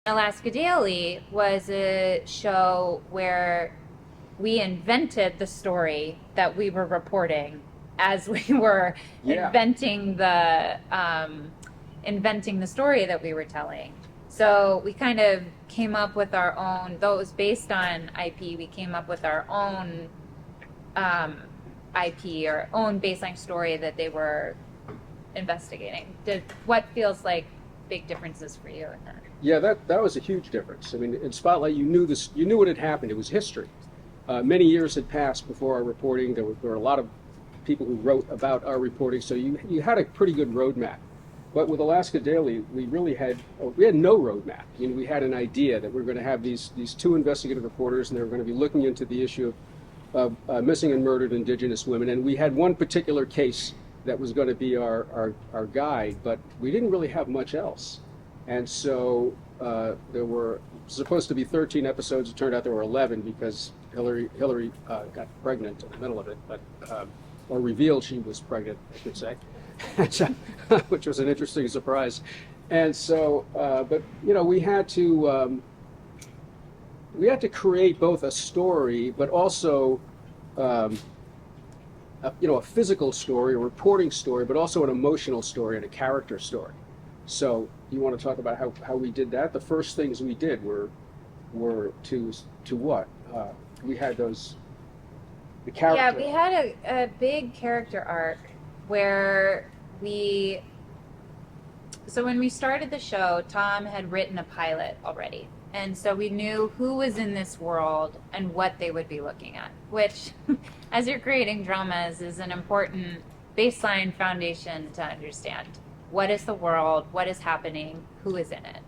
Alaska Daily was a show where we invented the story that we were reporting as we were Yeah, inventing the story that we were telling. So we kind of came up with our own, though it was based on IP, we came up with our own um, IP or own baseline story that they were investigating. What feels like big differences for you in that? yeah, that was a huge difference. I mean, in Spotlight, you knew this, you knew what had happened. It was history. Many years had passed before our reporting. There were a lot of people who wrote about our reporting, so you had a pretty good roadmap. But with Alaska Daily, we had no roadmap. You know, we had an idea that we were going to have these two investigative reporters, and they were going to be looking into the issue of missing and murdered Indigenous women. And we had one particular case that was going to be our guide, but we didn't really have much else. And so there were supposed to be 13 episodes. It turned out there were 11 because Hillary got pregnant in the middle of it, or revealed she was pregnant, I should say, which was an interesting surprise. And so, but you know, we had to create both a story, but also a physical story, a reporting story, but also an emotional story and a character story. So you want to talk about how we did that? The first things we did were to what? We had the character. Yeah, we had a big character arc where so when we started the show, Tom had written a pilot already. And so we knew who was in this world and what they would be looking at, which, as you're creating dramas, is an important baseline foundation to understand. What is the world? What is happening? Who is in it?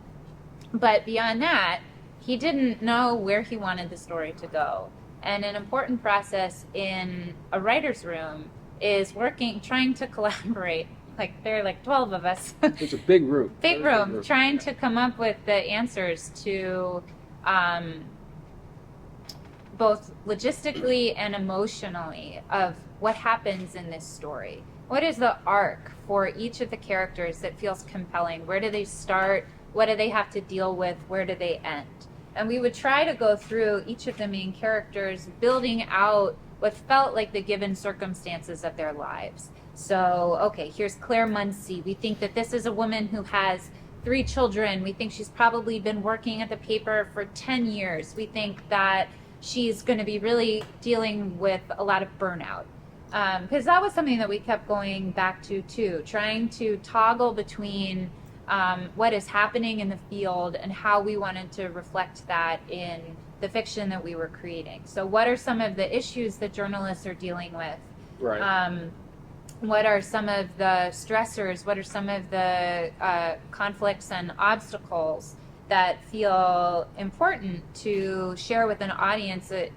But beyond that, he didn't know where he wanted the story to go. And an important process in a writer's room is trying to collaborate. Like, there are like 12 of us. It's a big room. Big room, trying to come up with the answers to both logistically and emotionally of what happens in this story. What is the arc for each of the characters that feels compelling? Where do they start? What do they have to deal with? Where do they end? And we would try to go through each of the main characters, building out what felt like the given circumstances of their lives. So, okay, here's Claire Muncie. We think that this is a woman who has 3 children. We think she's probably been working at the paper for 10 years. We think that she's going to be really dealing with a lot of burnout. Because that was something that we kept going back to, too, trying to toggle between what is happening in the field and how we wanted to reflect that in the fiction that we were creating. So what are some of the issues that journalists are dealing with? Right. What are some of the stressors? What are some of the conflicts and obstacles that feel important to share with an audience, a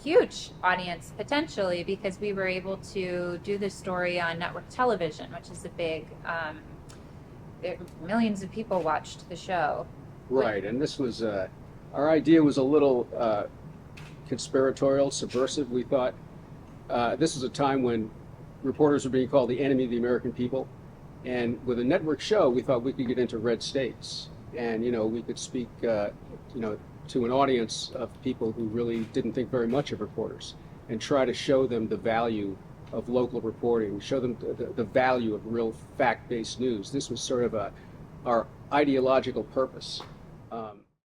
huge audience potentially, because we were able to do this story on network television, which is a big, millions of people watched the show. Right, and this was our idea was a little conspiratorial, subversive. We thought this was a time when reporters were being called the enemy of the American people, and with a network show, we thought we could get into red states, and we could speak, to an audience of people who really didn't think very much of reporters, and try to show them the value of local reporting, show them the value of real fact-based news. This was sort of our ideological purpose.